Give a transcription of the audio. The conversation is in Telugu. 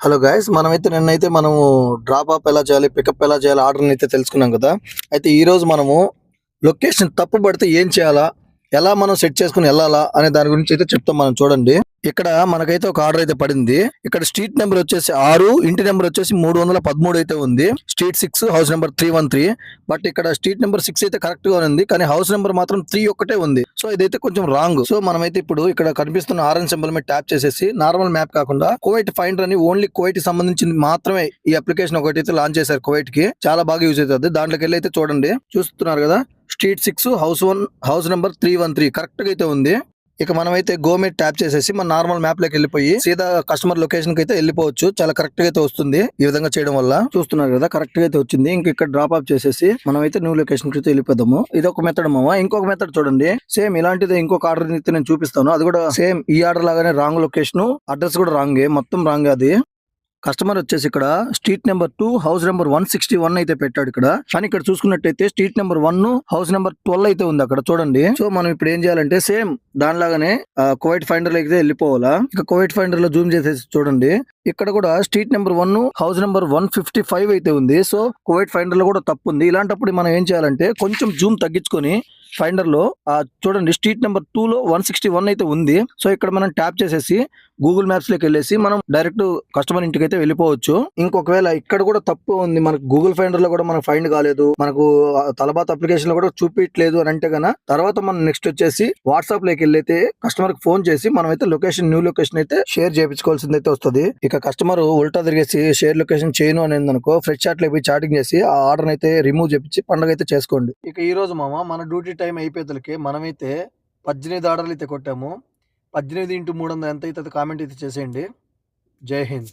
హలో గైస్, మనమైతే నిన్నైతే మనము డ్రాప్ ఆఫ్ ఎలా చేయాలి, పికప్ ఎలా చేయాలి, ఆర్డర్ని అయితే తెలుసుకున్నాం కదా. అయితే ఈ రోజు మనము లొకేషన్ తప్పు పడితే ఏం చేయాలా, ఎలా మనం సెట్ చేసుకుని వెళ్ళాలా అనే దాని గురించి అయితే చెప్తాం. మనం చూడండి, ఇక్కడ మనకైతే ఒక ఆర్డర్ అయితే పడింది. ఇక్కడ స్ట్రీట్ నెంబర్ వచ్చేసి 6, ఇంటి నెంబర్ వచ్చేసి 313 అయితే ఉంది. Street 6, house number 313. బట్ ఇక్కడ స్ట్రీట్ నెంబర్ 6 అయితే కరెక్ట్ గా ఉంది, కానీ హౌస్ నెంబర్ మాత్రం 3 ఒక్కటే ఉంది. సో ఇదైతే కొంచెం రాంగ్. సో మనమైతే ఇప్పుడు ఇక్కడ కనిపిస్తున్న ఆరెంజ్ సింబల్ మీద ట్యాప్ చేసేసి నార్మల్ మ్యాప్ కాకుండా కువైట్ ఫైండర్ అని ఓన్లీ కువైట్ కి సంబంధించింది మాత్రమే ఈ అప్లికేషన్ ఒకటి అయితే లాంచ్ చేశారు. కువైట్ కి చాలా బాగా యూజ్ అవుతుంది. దాంట్లోకి వెళ్ళి అయితే చూడండి, చూస్తున్నారు కదా, street 6, house 1, house number 313 correct గా అయితే ఉంది. ఇక మనమైతే గో మీద ట్యాప్ చేసేసి మన నార్మల్ మ్యాప్ లోకి వెళ్ళిపోయి సీదా కస్టమర్ లొకేషన్ కి అయితే వెళ్ళిపోవచ్చు. చాలా కరెక్ట్ గా అయితే వస్తుంది. ఈ విధంగా చేయడం వల్ల చూస్తున్నారు కదా, కరెక్ట్ గా అయితే వచ్చింది. ఇంక ఇక్కడ డ్రాప్ ఆఫ్ చేసేసి మనం అయితే న్యూ లొకేషన్ కి అయితే వెళ్ళిపోదాము. ఇది ఒక మెథడ్ మామ. ఇంకొక మెథడ్ చూడండి, సేమ్ ఇలాంటిది ఇంకొక ఆర్డర్ అయితే నేను చూపిస్తాను. అది కూడా సేమ్ ఈ ఆర్డర్ లాగానే రాంగ్ లొకేషన్, అడ్రస్ కూడా రాంగే, మొత్తం రాంగ్. అది కస్టమర్ వచ్చేసి ఇక్కడ స్ట్రీట్ నెంబర్ 2, హౌస్ నెంబర్ 161 అయితే పెట్టాడు ఇక్కడ. కానీ ఇక్కడ చూసుకున్నట్టయితే స్ట్రీట్ నెంబర్ 1, హౌస్ నెంబర్ 12 అయితే ఉంది అక్కడ చూడండి. సో మనం ఇప్పుడు ఏం చేయాలంటే సేమ్ దానిలాగానే కువైట్ ఫైండర్ లోకి వెళ్ళిపోవాలా. ఇక కువైట్ ఫైండర్ లో జూమ్ చేసేసి చూడండి, ఇక్కడ కూడా స్ట్రీట్ నెంబర్ 1, హౌస్ నెంబర్ 155 అయితే ఉంది. సో కువైట్ ఫైండర్ లో కూడా తప్పు ఉంది. ఇలాంటప్పుడు మనం ఏం చేయాలంటే కొంచెం జూమ్ తగ్గించుకొని ఫైండర్ లో చూడండి, స్ట్రీట్ నెంబర్ 2 లో 161 అయితే ఉంది. సో ఇక్కడ మనం ట్యాప్ చేసేసి గూగుల్ మ్యాప్స్ లోకి వెళ్ళేసి మనం డైరెక్ట్ కస్టమర్ ఇంటికి అయితే వెళ్ళిపోవచ్చు. ఇంకొకవేళ ఇక్కడ కూడా తప్పు ఉంది, మనకు గూగుల్ ఫైండర్ లో కూడా మనకు ఫైండ్ కాలేదు, మనకు తలబాత్ అప్లికేషన్ లో కూడా చూపించలేదు అని అంటే గన తర్వాత మనం నెక్స్ట్ వచ్చేసి వాట్సాప్ లోకి వెళ్ళైతే కస్టమర్ కి ఫోన్ చేసి మనం అయితే న్యూ లొకేషన్ అయితే షేర్ చేయించుకోవాల్సింది అయితే వస్తుంది. ఇక కస్టమర్ ఉల్టా తిరిగేసి షేర్ లొకేషన్ చేయను అనేది అనుకో, ఫ్రెష్ చాట్ లో చాటింగ్ చేసి ఆ ఆర్డర్ అయితే రిమూవ్ చేపించి పండుగ అయితే చేసుకోండి. ఇక ఈ రోజు మామ మన డ్యూటీ టైం అయిపోయేదలకి మనమైతే 18 ఆర్డర్లు అయితే కొట్టాము. 18 × 300 ఎంత అవుతుంది కామెంట్ అయితే చేసేయండి. జై హింద్.